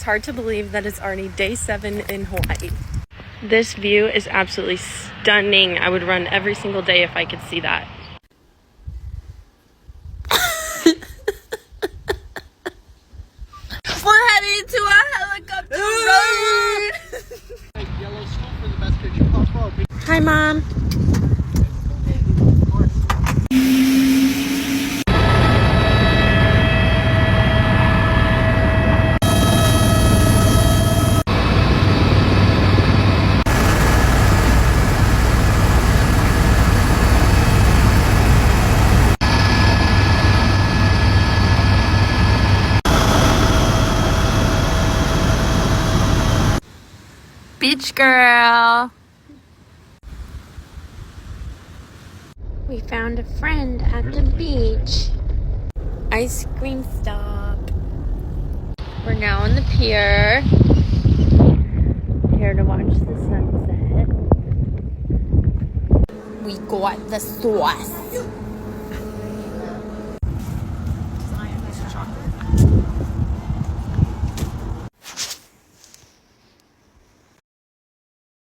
hard to believe that it's already day 7 in Hawaii. This view is absolutely stunning. I would run every single day if I could see that. We're heading to a helicopter ride. Hi, Mom. Beach girl. We found a friend at the beach. Ice cream stop. We're now on the pier. Here to watch the sunset. We got the sauce.